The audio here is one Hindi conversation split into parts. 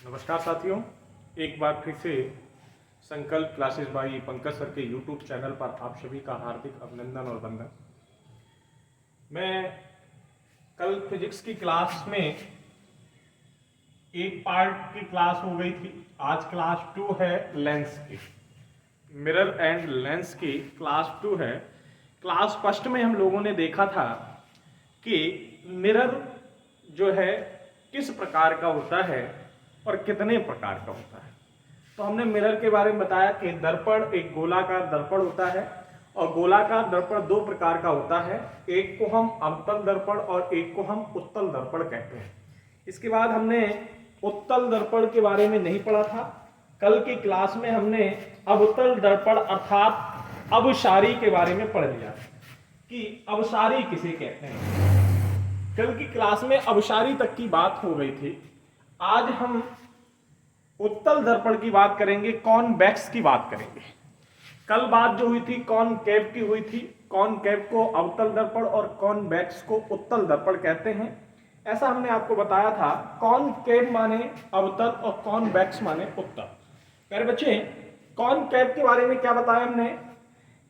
नमस्कार साथियों, एक बार फिर से संकल्प क्लासेस बाई पंकज सर के यूट्यूब चैनल पर आप सभी का हार्दिक अभिनंदन और वंदन। मैं कल फिजिक्स की क्लास में एक पार्ट की क्लास हो गई थी। आज क्लास 2 है लेंस की, मिरर एंड लेंस की क्लास 2 है। क्लास फर्स्ट में हम लोगों ने देखा था कि मिरर जो है किस प्रकार का होता है और कितने प्रकार का होता है। तो हमने मिरर के बारे में बताया कि दर्पण एक गोलाकार दर्पण होता है और गोलाकार दर्पण दो प्रकार का होता है। एक को हम अवतल दर्पण और एक को हम उत्तल दर्पण कहते हैं। इसके बाद हमने उत्तल दर्पण के बारे में नहीं पढ़ा था। कल की क्लास में हमने अवतल दर्पण अर्थात अवसारी के बारे में पढ़ लिया कि अवसारी किसे कहते हैं। कल की क्लास में अवसारी तक की बात हो गई थी। आज हम उत्तल दर्पण की बात करेंगे, कॉन्वेक्स की बात करेंगे। कल बात जो हुई थी कॉनकेव की हुई थी। कॉनकेव को अवतल दर्पण और कॉन्वेक्स को उत्तल दर्पण कहते हैं, ऐसा हमने आपको बताया था। कॉनकेव माने अवतल और कॉन्वेक्स माने उत्तल। मेरे बच्चे, कॉनकेव के बारे में क्या बताया हमने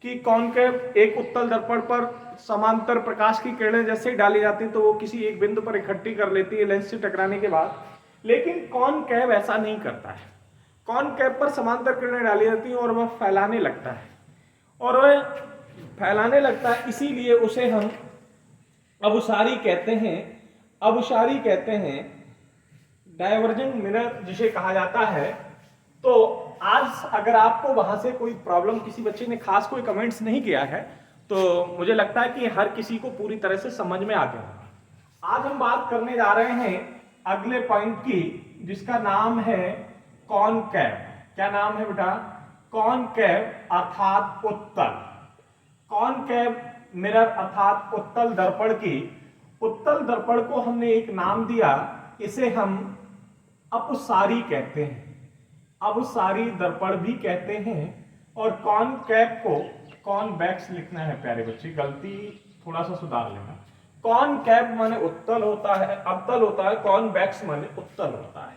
कि कॉनकेव एक उत्तल दर्पण पर समांतर प्रकाश की किरणें जैसे ही डाली जाती तो वो किसी एक बिंदु पर इकट्ठी कर लेती है लेंस से टकराने के बाद। लेकिन कॉनकेव ऐसा नहीं करता है। कॉनकेव पर समांतर किरणें डाली जाती हैं और वह फैलाने लगता है, और वह फैलाने लगता है, इसीलिए उसे हम अवसारी कहते हैं। अवसारी कहते हैं, डायवर्जेंट मिरर जिसे कहा जाता है। तो आज अगर आपको वहां से कोई प्रॉब्लम, किसी बच्चे ने खास कोई कमेंट्स नहीं किया है, तो मुझे लगता है कि हर किसी को पूरी तरह से समझ में आ गया होगा। आज हम बात करने जा रहे हैं अगले पॉइंट की, जिसका नाम है कॉनकेव। क्या नाम है बेटा? कॉनकेव अर्थात उत्तल। कॉनकेव मिरर अर्थात उत्तल दर्पण की, उत्तल दर्पण को हमने एक नाम दिया, इसे हम अपसारी कहते हैं। अपसारी दर्पण भी कहते हैं। और कॉनकेव को कॉन्वेक्स लिखना है प्यारे बच्चे, गलती थोड़ा सा सुधार लेना। कॉनकेव माने उत्तल होता है, अवतल होता है, कॉन्वेक्स माने उत्तल होता है।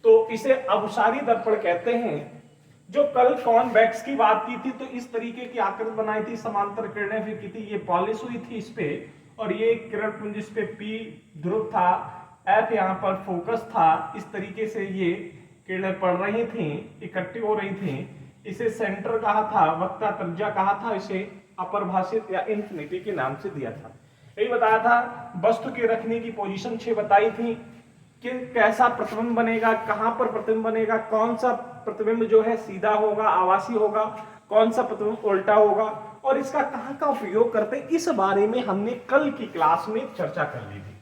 तो इसे अपसारी दर्पण कहते हैं। जो कल कॉन्वेक्स की बात की थी तो इस तरीके की आकृति बनाई थी, समांतर किरणें फिर की थी, ये पॉलिश हुई थी इस पे, और ये किरण पुंज इस पे पी ध्रुव था, एफ यहाँ पर फोकस था। इस तरीके से ये किरणें पड़ रही थी, इकट्ठी हो रही थी। इसे सेंटर कहा था, वक्ता त्रिज्या कहा था, इसे अपरिभाषित या इन्फिनिटी के नाम से दिया था। यही बताया था। वस्तु के रखने की पोजीशन 6 बताई थी कि कैसा प्रतिबिंब बनेगा, कहां पर प्रतिबिंब बनेगा, कौन सा प्रतिबिंब जो है सीधा होगा, आवासी होगा, कौन सा प्रतिबिंब उल्टा होगा, और इसका कहां का उपयोग करते हैं, इस बारे में हमने कल की क्लास में चर्चा कर ली थी।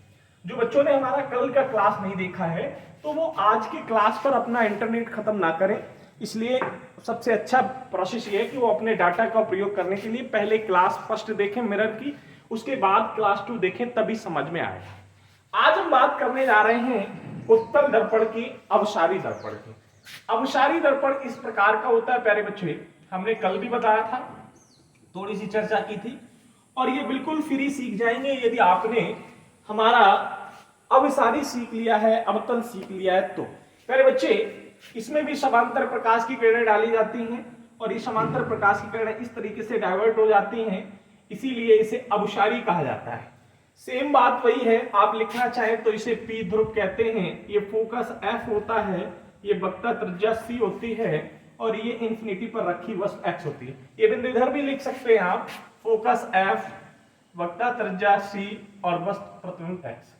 जो बच्चों ने हमारा कल का क्लास नहीं देखा है तो वो आज की क्लास पर अपना इंटरनेट खत्म ना करें। इसलिए सबसे अच्छा प्रोसेस ये है कि वो अपने डाटा का प्रयोग करने के लिए पहले क्लास फर्स्ट देखें मिरर की, उसके बाद क्लास 2 देखें, तभी समझ में आएगा। आज हम बात करने जा रहे हैं उत्तल दर्पण की, अवसारी दर्पण की। अवसारी दर्पण इस प्रकार का होता है प्यारे बच्चे, हमने कल भी बताया था, थोड़ी सी चर्चा की थी, और ये बिल्कुल फ्री सीख जाएंगे यदि आपने हमारा अवसारी सीख लिया है, अवतल सीख लिया है। तो प्यारे बच्चे, इसमें भी समांतर प्रकाश की किरणें डाली जाती हैं और ये समांतर प्रकाश की किरणें इस तरीके से डाइवर्ट हो जाती हैं, इसीलिए इसे अवसारी कहा जाता है। सेम बात वही है, आप लिखना चाहें तो इसे पी ध्रुव कहते हैं। ये फोकस एफ होता है, ये वक्ता त्रिज्या सी होती है, और ये इंफिनिटी पर रखी वस्तु एक्स होती है। ये बिंदु इधर भी लिख सकते हैं आप, फोकस एफ, वक्ता त्रिज्या सी और वस्तु प्रतिबिंब एक्स।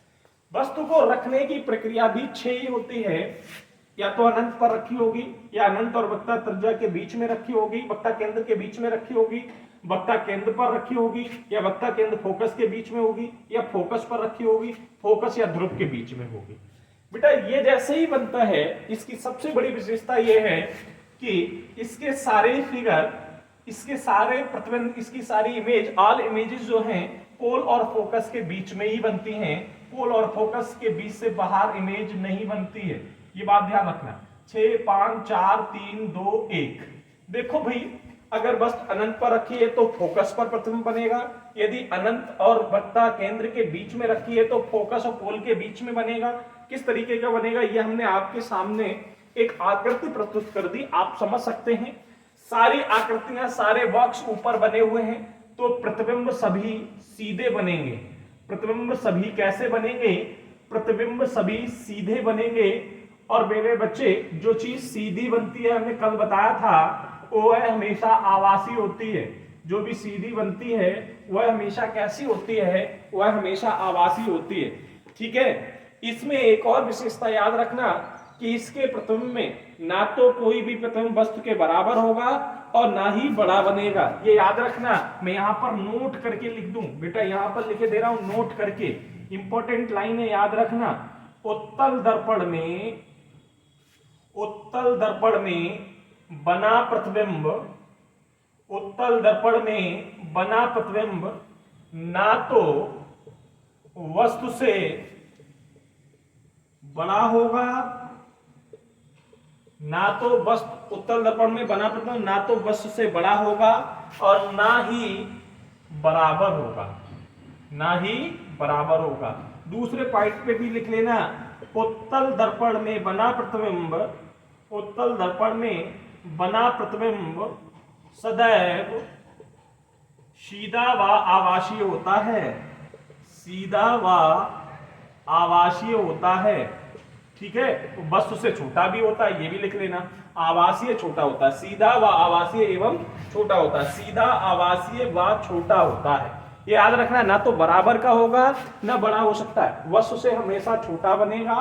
वस्तु को रखने की प्रक्रिया भी 6 ही होती है, या तो अनंत पर रखी होगी, या अनंत और वक्ता त्रिज्या के बीच में रखी होगी, वक्ता केंद्र के बीच में रखी होगी, वक्ता केंद्र पर रखी होगी, या वक्ता केंद्र फोकस के बीच में होगी, या फोकस पर रखी होगी, फोकस या ध्रुव के बीच में होगी। बेटा ये जैसे ही बनता है, इसकी सबसे बड़ी विशेषता यह है कि इसके सारे फिगर, इसके सारे प्रतिबिंब, इसकी सारी इमेज, ऑल इमेजेस जो हैं पोल और फोकस के बीच में ही बनती हैं। पोल और फोकस के बीच से बाहर इमेज नहीं बनती है, ये बात ध्यान रखना। 6 5 4 3 2 1। देखो भाई, अगर वस्तु अनंत पर रखी है तो फोकस पर प्रतिबिंब बनेगा, यदि अनंत और वक्ता केंद्र के बीच में रखी है तो फोकस और पोल के बीच में बनेगा। किस तरीके का बनेगा ये हमने आपके सामने एक आकृति प्रस्तुत कर दी, आप समझ सकते हैं। सारी आकृतियां, सारे बॉक्स ऊपर बने हुए हैं, तो प्रतिबिंब सभी सीधे बनेंगे। प्रतिबिंब सभी कैसे बनेंगे? प्रतिबिंब सभी सीधे बनेंगे। और मेरे बच्चे, जो चीज सीधी बनती है हमने कल बताया था, वो है हमेशा आवासी होती है। जो भी सीधी बनती है वह हमेशा कैसी होती है? वह हमेशा आवासी होती है। ठीक है, इसमें एक और विशेषता याद रखना कि इसके प्रतिबिंब में ना तो कोई भी प्रतिबिंब वस्तु के बराबर होगा और ना ही बड़ा बनेगा। ये याद रखना। मैं यहाँ पर नोट करके लिख दूं बेटा, यहाँ पर लिखे दे रहा हूं नोट करके, इंपॉर्टेंट लाइन है, याद रखना। उत्तल दर्पण में बना प्रतिबिंब, उत्तल दर्पण में बना प्रतिबिंब ना तो वस्तु से बड़ा होगा, ना तो वस्तु, उत्तल दर्पण में बना प्रतिबिंब ना तो वस्तु से बड़ा होगा और ना ही बराबर होगा, ना ही बराबर होगा। दूसरे पॉइंट पे भी लिख लेना, उत्तल दर्पण में बना प्रतिबिंब, उत्तल दर्पण में बना प्रतिबिंब सदैव सीधा व आवासीय होता है, सीधा व आवासीय होता है। ठीक है, वस्तु से छोटा भी होता है, ये भी लिख लेना। आवासीय छोटा होता है, सीधा व आवासीय एवं छोटा होता है, सीधा आवासीय व छोटा होता है। ये याद रखना, ना तो बराबर का होगा ना बड़ा हो सकता है, वस्तु से हमेशा छोटा बनेगा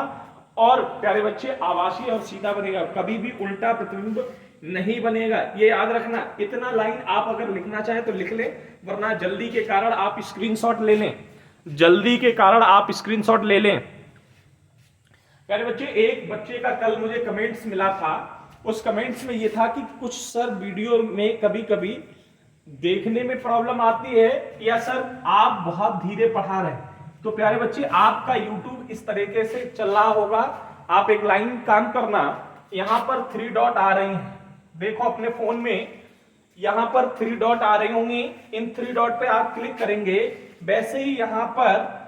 और प्यारे बच्चे आवासीय और सीधा बनेगा, कभी भी उल्टा प्रतिबिंब नहीं बनेगा। ये याद रखना। इतना लाइन आप अगर लिखना चाहे तो लिख ले, वरना जल्दी के कारण आप स्क्रीनशॉट ले लें, जल्दी के कारण आप स्क्रीनशॉट ले लें। प्यारे बच्चे, एक बच्चे का कल मुझे कमेंट्स मिला था, उस कमेंट्स में ये था कि कुछ सर वीडियो में कभी कभी देखने में प्रॉब्लम आती है या सर आप बहुत धीरे पढ़ा रहे हैं। तो प्यारे बच्चे, आपका YouTube इस तरीके से चल रहा होगा। आप एक लाइन काम करना, यहां पर 3 डॉट आ रही हैं, देखो अपने फोन में यहां पर 3 डॉट आ रही होंगी, इन 3 डॉट पे आप क्लिक करेंगे। वैसे ही यहां पर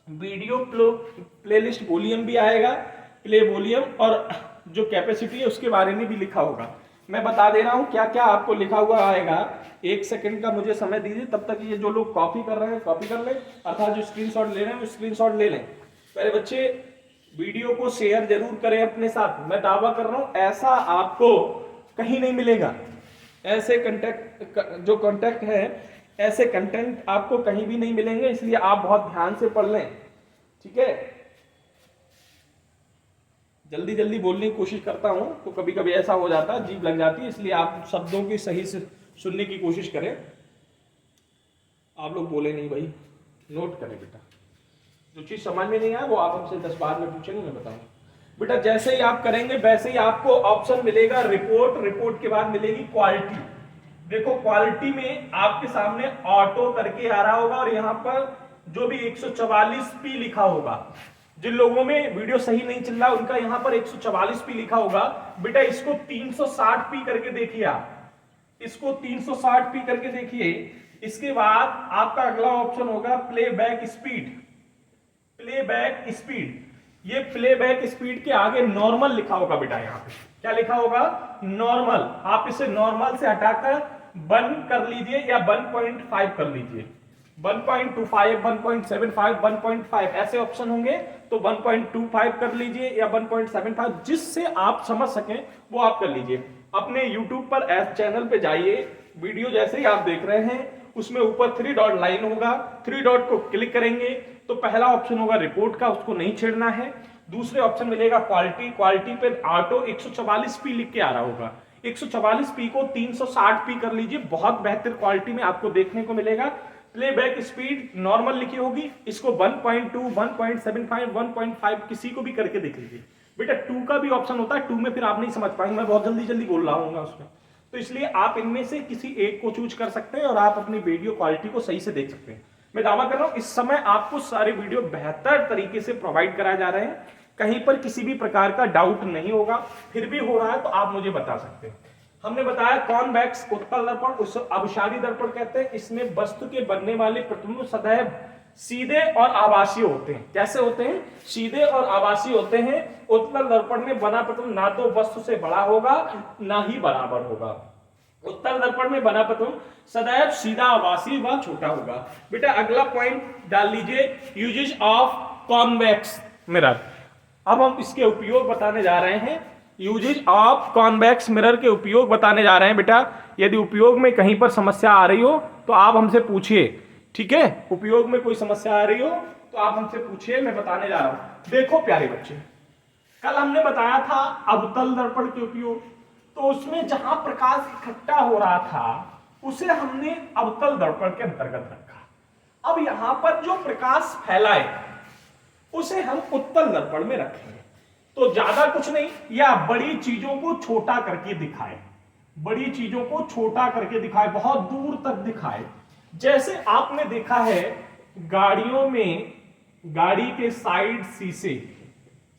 वीडियो प्लेलिस्ट वॉल्यूम भी आएगा, प्ले वॉल्यूम, और जो कैपेसिटी है उसके बारे में भी लिखा होगा। मैं बता दे रहा हूं क्या क्या आपको लिखा हुआ आएगा। 1 सेकंड का मुझे समय दीजिए, तब तक ये जो लोग कॉपी कर रहे हैं कॉपी कर लें, अर्थात जो स्क्रीनशॉट ले रहे हैं वो स्क्रीनशॉट ले लें। पहले बच्चे, वीडियो को शेयर जरूर करें अपने साथ। मैं दावा कर रहा हूं ऐसा आपको कहीं नहीं मिलेगा, ऐसे कंटेंट जो कंटेंट है, ऐसे कंटेंट आपको कहीं भी नहीं मिलेंगे, इसलिए आप बहुत ध्यान से पढ़ लें। ठीक है, जल्दी जल्दी बोलने की कोशिश करता हूं तो कभी कभी ऐसा हो जाता है, जीभ लग जाती है, इसलिए आप शब्दों की सही से सुनने की कोशिश करें। आप लोग बोले नहीं भाई, नोट करें बेटा। जो चीज समझ में नहीं आए वो आप हमसे 10 बार में पूछेंगे, मैं बताऊंगा। बेटा जैसे ही आप करेंगे वैसे ही आपको ऑप्शन मिलेगा रिपोर्ट, रिपोर्ट के बाद मिलेगी क्वालिटी। देखो क्वालिटी में आपके सामने ऑटो करके आ रहा होगा और यहाँ पर जो भी 144p लिखा होगा। जिन लोगों में वीडियो सही नहीं चल रहा उनका यहाँ पर 144p लिखा होगा। बेटा इसको 360p करके देखिए, आप इसको 360p करके देखिए। इसके बाद आपका अगला ऑप्शन होगा प्लेबैक स्पीड। प्लेबैक स्पीड, ये प्लेबैक स्पीड के आगे नॉर्मल लिखा होगा बेटा, यहाँ पे क्या लिखा होगा? नॉर्मल। आप इसे नॉर्मल से हटाकर 1 कर लीजिए या 1.5 कर लीजिए, 1.25, 1.75, 1.5 ऐसे ऑप्शन होंगे, तो 1.25 कर लीजिए या 1.75, जिससे आप समझ सकें वो आप कर लीजिए। अपने YouTube पर एस चैनल पे जाइए, वीडियो जैसे ही आप देख रहे हैं उसमें ऊपर 3 डॉट लाइन होगा, 3 डॉट को क्लिक करेंगे तो पहला ऑप्शन होगा रिपोर्ट का, उसको नहीं छेड़ना है। दूसरे ऑप्शन मिलेगा क्वालिटी, क्वालिटी पे ऑटो 144p लिख के आ रहा होगा, 144p को 360p कर लीजिए, बहुत बेहतर क्वालिटी में आपको देखने को मिलेगा। प्लेबैक स्पीड नॉर्मल लिखी होगी, इसको 1.2, 1.75, 1.5 किसी को भी करके देख लीजिए। बेटा 2 का भी ऑप्शन होता है, 2 में फिर आप नहीं समझ पाएंगे, मैं बहुत जल्दी जल्दी बोल रहा हूँ उसमें, तो इसलिए आप इनमें से किसी एक को चूज कर सकते हैं और आप अपनी वीडियो क्वालिटी को सही से देख सकते हैं। मैं दावा कर रहा हूं इस समय आपको सारे वीडियो बेहतर तरीके से प्रोवाइड कराए जा रहे हैं, कहीं पर किसी भी प्रकार का डाउट नहीं होगा। फिर भी हो रहा है तो आप मुझे बता सकते हैं। हमने बताया कॉन्वेक्स उत्तल दर्पण, उस अभिसारी दर्पण कहते हैं। इसमें वस्तु के बनने वाले प्रतिबिंब सदैव सीधे और आभासी होते हैं। कैसे होते हैं? सीधे और आभासी होते हैं। उत्तल दर्पण में बना प्रतिबिंब ना तो वस्तु से बड़ा होगा ना ही बराबर होगा। उत्तल दर्पण में बना प्रतिबिंब सदैव सीधा, आभासी व छोटा होगा। बेटा अगला पॉइंट डाल लीजिए, यूजेस ऑफ कॉन्वेक्स मिरर। अब हम इसके उपयोग बताने जा रहे हैं। यूजेस ऑफ कॉन्वेक्स मिरर के उपयोग बताने जा रहे हैं। बेटा यदि उपयोग में कहीं पर समस्या आ रही हो तो आप हमसे पूछिए, ठीक है? उपयोग में कोई समस्या आ रही हो तो आप हमसे पूछिए, मैं बताने जा रहा हूं। देखो प्यारे बच्चे, कल हमने बताया था अवतल दर्पण के उपयोग, तो उसमें जहां प्रकाश इकट्ठा हो रहा था उसे हमने अवतल दर्पण के अंतर्गत रखा। अब यहां पर जो प्रकाश फैलाए उसे हम उत्तल दर्पण में रखेंगे। तो ज्यादा कुछ नहीं, या बड़ी चीजों को छोटा करके दिखाए, बड़ी चीजों को छोटा करके दिखाए, बहुत दूर तक दिखाए। जैसे आपने देखा है गाड़ियों में, गाड़ी के साइड शीशे,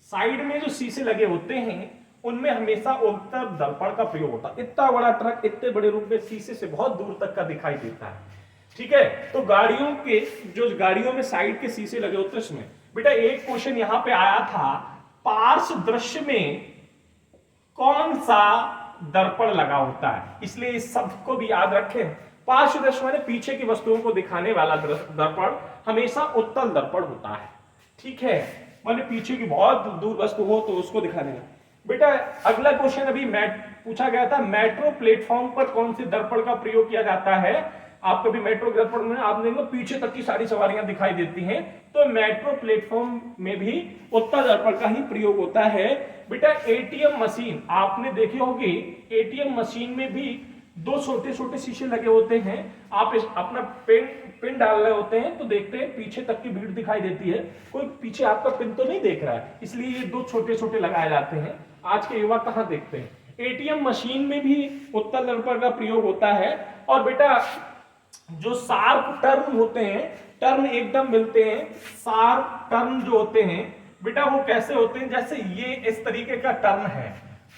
साइड में जो शीशे लगे होते हैं उनमें हमेशा उत्तल दर्पण का प्रयोग होता है। इतना बड़ा ट्रक इतने बड़े रूप में शीशे से बहुत दूर तक का दिखाई देता है, ठीक है? तो गाड़ियों के, जो गाड़ियों में साइड के शीशे लगे होते हैं उसमें, बेटा एक क्वेश्चन यहां पे आया था, पार्श्व दृश्य में कौन सा दर्पण लगा होता है? इसलिए इस शब्द को भी याद रखें। पार्श्व दृश्य माने पीछे की वस्तुओं को दिखाने वाला दर्पण हमेशा उत्तल दर्पण होता है, ठीक है? माने पीछे की बहुत दूर वस्तु हो तो उसको दिखाने का। बेटा अगला क्वेश्चन अभी पूछा गया था, मेट्रो प्लेटफॉर्म पर कौन से दर्पण का प्रयोग किया जाता है? आप कभी मेट्रो दर्पण में आप देखेंगे पीछे तक की सारी सवारियां दिखाई देती हैं, तो मेट्रो प्लेटफॉर्म में भी उत्तल दर्पण का ही प्रयोग होता है। बेटा एटीएम मशीन आपने देखी होगी, एटीएम मशीन में भी दो छोटे छोटे शीशे लगे होते हैं। आप अपना पिन डाल रहे होते हैं तो देखते हैं पीछे तक की भीड़ दिखाई देती है, कोई पीछे आपका पिन तो नहीं देख रहा है, इसलिए ये दो छोटे छोटे लगाए जाते हैं। आज के युवा कहां देखते हैं? एटीएम मशीन में भी उत्तल दर्पण का प्रयोग होता है। और बेटा जो शार्प टर्न होते हैं, टर्न एकदम मिलते हैं, शार्प टर्न जो होते हैं बेटा वो कैसे होते हैं? जैसे ये इस तरीके का टर्न है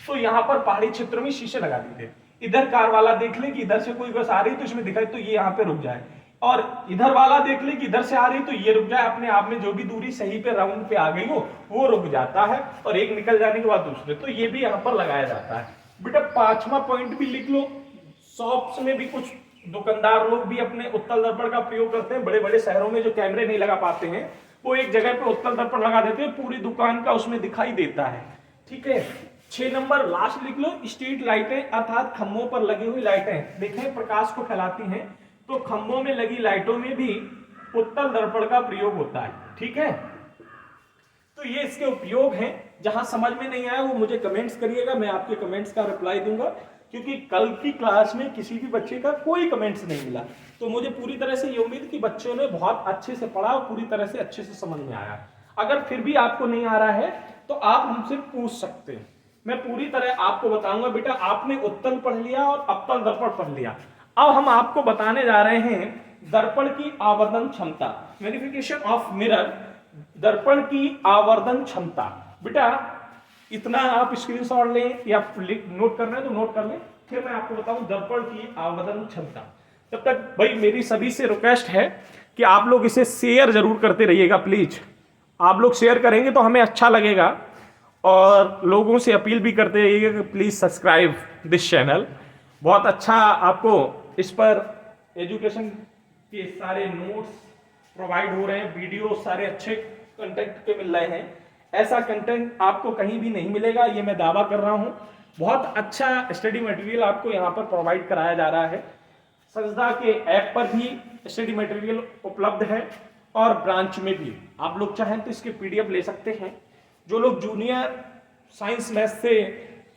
तो यहाँ पर पहाड़ी क्षेत्र में शीशे लगा दीजिए, इधर कार वाला देख ले कि इधर से कोई बस आ रही तो इसमें दिखाई तो ये यहाँ पे रुक जाए, और इधर वाला देख ले कि इधर से आ रही तो ये रुक जाए। अपने आप में जो भी दूरी सही पे राउंड पे आ गई हो वो रुक जाता है, और एक निकल जाने के बाद दूसरे, तो ये भी यहाँ पर लगाया जाता है। बेटा पांचवा पॉइंट भी लिख लो, शॉप्स में भी कुछ दुकानदार लोग भी अपने उत्तल दर्पण का प्रयोग करते हैं। बड़े बड़े शहरों में जो कैमरे नहीं लगा पाते हैं वो एक जगह पे उत्तल दर्पण लगा देते हैं, पूरी दुकान का उसमें दिखाई देता है, ठीक है? 6 नंबर लास्ट लिख लो, स्ट्रीट लाइटें अर्थात खंभों पर लगी हुई लाइटें देखें प्रकाश को फैलाती हैं, तो खंभों में लगी लाइटों में भी उत्तल दर्पण का प्रयोग होता है, ठीक है? तो ये इसके उपयोग हैं। जहां समझ में नहीं आया वो मुझे कमेंट्स करिएगा, मैं आपके कमेंट्स का रिप्लाई दूंगा, क्योंकि कल की क्लास में किसी भी बच्चे का कोई कमेंट्स नहीं मिला। तो मुझे पूरी तरह से ये उम्मीद कि बच्चों ने बहुत अच्छे से पढ़ा और पूरी तरह से अच्छे से समझ में आया। अगर फिर भी आपको नहीं आ रहा है तो आप हमसे पूछ सकते हैं, मैं पूरी तरह आपको बताऊंगा। बेटा आपने उत्तल पढ़ लिया और अवतल दर्पण पढ़ लिया, अब हम आपको बताने जा रहे हैं दर्पण की आवर्धन क्षमता, वेरिफिकेशन ऑफ मिरर, दर्पण की आवर्धन क्षमता। बेटा इतना आप स्क्रीनशॉट लें या नोट करना है तो नोट कर लें, फिर मैं आपको बताऊं दर्पण की आवर्धन क्षमता। तब तक भाई मेरी सभी से रिक्वेस्ट है कि आप लोग इसे शेयर जरूर करते रहिएगा प्लीज। आप लोग शेयर करेंगे तो हमें अच्छा लगेगा, और लोगों से अपील भी करते रहिएगा कि प्लीज सब्सक्राइब दिस चैनल। बहुत अच्छा आपको इस पर एजुकेशन के सारे नोट्स प्रोवाइड हो रहे हैं, वीडियो सारे अच्छे कंटेंट के मिल रहे हैं। ऐसा कंटेंट आपको कहीं भी नहीं मिलेगा, ये मैं दावा कर रहा हूं। बहुत अच्छा स्टडी मटेरियल आपको यहाँ पर प्रोवाइड कराया जा रहा है। संस्था के ऐप पर भी स्टडी मटेरियल उपलब्ध है और ब्रांच में भी आप लोग चाहें तो इसके पीडीएफ ले सकते हैं। जो लोग जूनियर साइंस मैथ से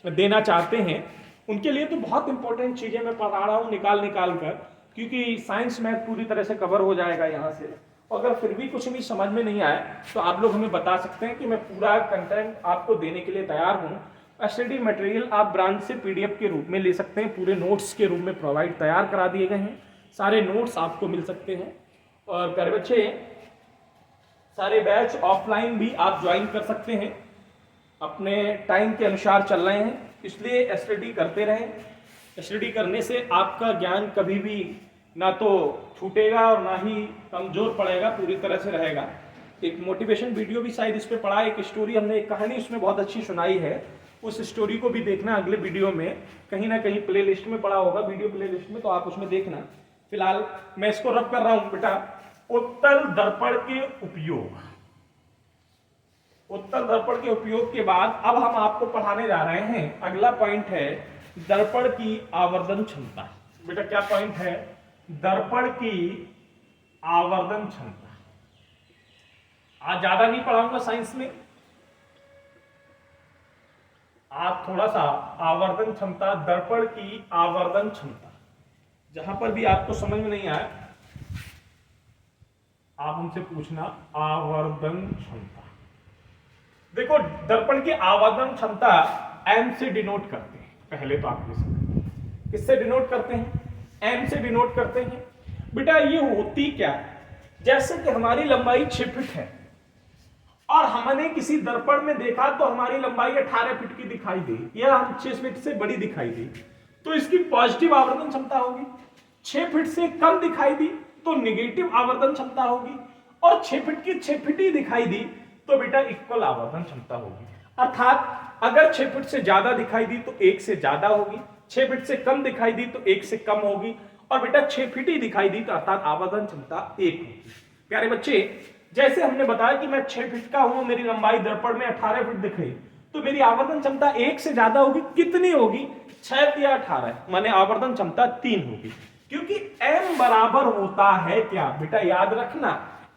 देना चाहते हैं उनके लिए तो बहुत इंपॉर्टेंट चीजें मैं पढ़ा रहा हूँ निकाल कर, क्योंकि साइंस मैथ पूरी तरह से कवर हो जाएगा यहाँ से। अगर फिर भी कुछ भी समझ में नहीं आया तो आप लोग हमें बता सकते हैं कि मैं पूरा कंटेंट आपको देने के लिए तैयार हूँ। स्टडी मटेरियल आप ब्रांच से पीडीएफ के रूप में ले सकते हैं, पूरे नोट्स के रूप में प्रोवाइड तैयार करा दिए गए हैं, सारे नोट्स आपको मिल सकते हैं। और प्यारे बच्चे सारे बैच ऑफलाइन भी आप ज्वाइन कर सकते हैं, अपने टाइम के अनुसार चल रहे हैं, इसलिए स्टडी करते रहें। स्टडी करने से आपका ज्ञान कभी भी ना तो छूटेगा और ना ही कमजोर पड़ेगा, पूरी तरह से रहेगा। एक मोटिवेशन वीडियो भी शायद इस पे पड़ा है, एक स्टोरी हमने, एक कहानी उसमें बहुत अच्छी सुनाई है, उस स्टोरी को भी देखना अगले वीडियो में, कहीं ना कहीं प्ले लिस्ट में पड़ा होगा, वीडियो प्ले लिस्ट में, तो आप उसमें देखना। फिलहाल मैं इसको रब कर रहा हूं बेटा। उत्तल दर्पण के उपयोग, उत्तल दर्पण के उपयोग के बाद अब हम आपको पढ़ाने जा रहे हैं, अगला पॉइंट है दर्पण की आवर्धन क्षमता। बेटा क्या पॉइंट है? दर्पण की आवर्धन क्षमता। आज ज्यादा नहीं पढ़ाऊंगा साइंस में, आज थोड़ा सा आवर्धन क्षमता, दर्पण की आवर्धन क्षमता। जहां पर भी आपको समझ में नहीं आए आप हमसे पूछना। आवर्धन क्षमता, देखो दर्पण की आवर्धन क्षमता एम से डिनोट करते हैं। पहले तो आप ये समझिए, किससे डिनोट करते हैं? एम से डिनोट करते हैं। बेटा ये होती क्या है? जैसे कि हमारी लंबाई 6 फीट है और हमने किसी दर्पण में देखा तो हमारी लंबाई 18 फीट की दिखाई दी या हम 6 फीट से बड़ी दिखाई दी, तो इसकी पॉजिटिव आवर्धन क्षमता होगी। 6 फीट से कम दिखाई दी तो निगेटिव आवर्धन क्षमता होगी, और 6 फीट की 6 फीट ही दिखाई दी तो बेटा इक्वल आवर्धन क्षमता होगी। अर्थात अगर 6 फीट से ज्यादा दिखाई दी तो 1 से ज्यादा होगी, 6 फीट से कम दिखाई दी तो 1 से कम होगी, और बेटा 6 फीट ही दिखाई दी तो अर्थात आवर्धन क्षमता 1 होगी। प्यारे बच्चे, जैसे हमने बताया कि मैं 6 फीट का हूं, मेरी लंबाई दर्पण में 18 फीट दिख रही, तो मेरी आवर्धन क्षमता 1 से ज्यादा होगी। कितनी होगी? 6 या 18, माने आवर्धन क्षमता 3 होगी, क्योंकि m बराबर होता है क्या? बेटा याद रखना,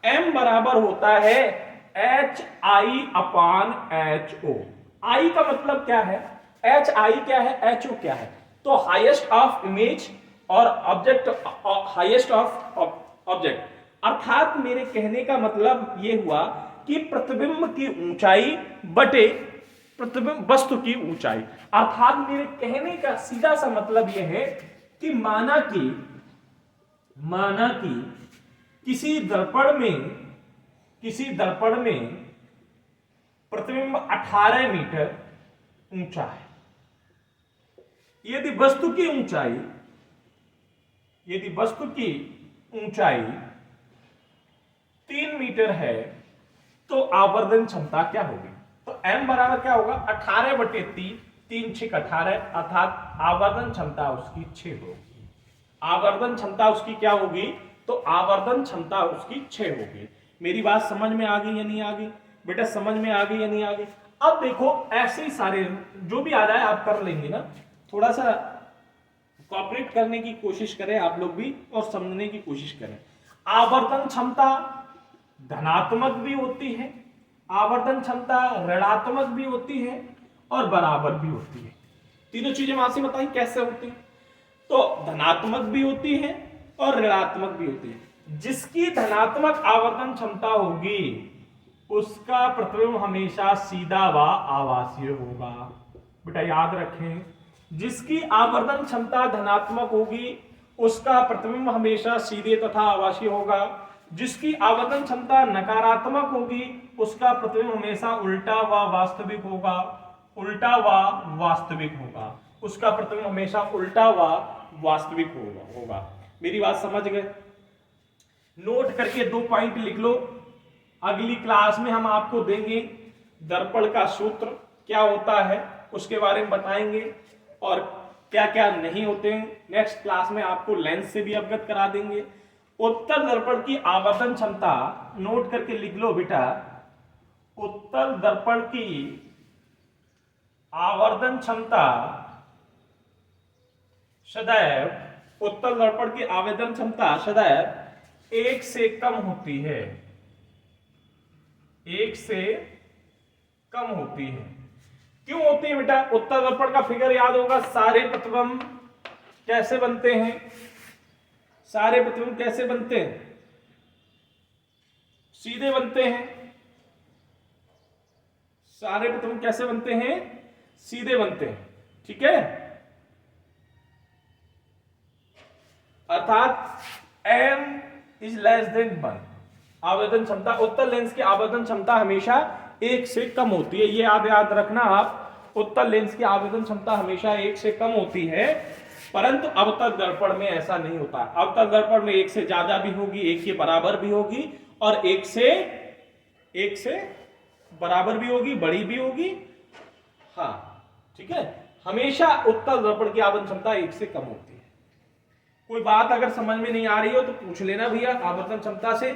m बराबर होता है HI/HO। I का मतलब क्या है? HI क्या है? HO क्या है? तो हाईएस्ट ऑफ इमेज और ऑब्जेक्ट, हाईएस्ट ऑफ ऑब्जेक्ट। अर्थात मेरे कहने का मतलब यह हुआ कि प्रतिबिंब की ऊंचाई बटे प्रतिबिंब वस्तु की ऊंचाई। अर्थात मेरे कहने का सीधा सा मतलब यह है कि माना कि किसी दर्पण में प्रतिबिंब 18 मीटर ऊंचा है। यदि वस्तु की ऊंचाई 3 मीटर है तो आवर्धन क्षमता क्या होगी? तो m बराबर क्या होगा? 18/3, 3 6 18, अर्थात आवर्धन क्षमता उसकी 6 होगी। आवर्धन क्षमता उसकी क्या होगी? तो आवर्धन क्षमता उसकी 6 होगी। मेरी बात समझ में आ गई या नहीं आ गई? बेटा समझ में आ गई या नहीं आ गई? अब देखो ऐसे ही सारे जो भी आ जाए आप कर लेंगे ना, थोड़ा सा कॉपरेट करने की कोशिश करें आप लोग भी और समझने की कोशिश करें। आवर्धन क्षमता धनात्मक भी होती है, आवर्धन क्षमता ऋणात्मक भी होती है और बराबर भी होती है। तीनों चीजें वहां से बताई कैसे होती है। तो धनात्मक भी होती है और ऋणात्मक भी होती है। जिसकी धनात्मक आवर्धन क्षमता होगी उसका प्रतिबिंब हमेशा सीधा व आवासीय होगा। बेटा याद रखें, जिसकी आवर्धन क्षमता धनात्मक होगी उसका प्रतिबिंब हमेशा सीधे तथा आवासीय होगा। जिसकी आवर्धन क्षमता नकारात्मक होगी उसका प्रतिबिंब हमेशा उल्टा व वास्तविक होगा। उसका प्रतिबिंब हमेशा उल्टा व वास्तविक होगा। मेरी बात समझ गए? नोट करके 2 पॉइंट लिख लो। अगली क्लास में हम आपको देंगे दर्पण का सूत्र क्या होता है, उसके बारे में बताएंगे और क्या क्या नहीं होते हैं। नेक्स्ट क्लास में आपको लेंस से भी अवगत करा देंगे। उत्तल दर्पण की आवर्धन क्षमता नोट करके लिख लो बेटा। उत्तल दर्पण की आवर्धन क्षमता सदैव, उत्तल दर्पण की आवर्धन क्षमता सदैव 1 से कम होती है। 1 से कम होती है। क्यों होती है बेटा? उत्तल दर्पण का फिगर याद होगा। सारे प्रतिबिंब कैसे बनते हैं? सारे प्रतिबिंब कैसे बनते हैं? सीधे बनते हैं। सारे प्रतिबिंब कैसे बनते हैं? सीधे बनते हैं। ठीक है, अर्थात m इज लेस देन 1। आवर्धन क्षमता, उत्तल लेंस की आवर्धन क्षमता हमेशा 1 से कम होती है। ये याद रखना आप, उत्तल लेंस की आवर्धन क्षमता हमेशा 1 से कम होती है। परंतु अवतल दर्पण में ऐसा नहीं होता। अवतल दर्पण में एक से ज्यादा भी होगी, एक के बराबर भी होगी, और एक से बराबर भी होगी, बड़ी भी होगी। हाँ ठीक है, हमेशा उत्तल दर्पण की आवर्तन क्षमता एक से कम होती है। कोई बात अगर समझ में नहीं आ रही हो तो पूछ लेना भैया, आवर्तन क्षमता से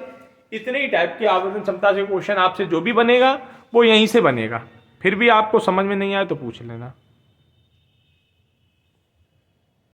इतने ही टाइप के आवर्तन क्षमता से क्वेश्चन आपसे जो भी बनेगा वो यहीं से बनेगा। फिर भी आपको समझ में नहीं आए तो पूछ लेना।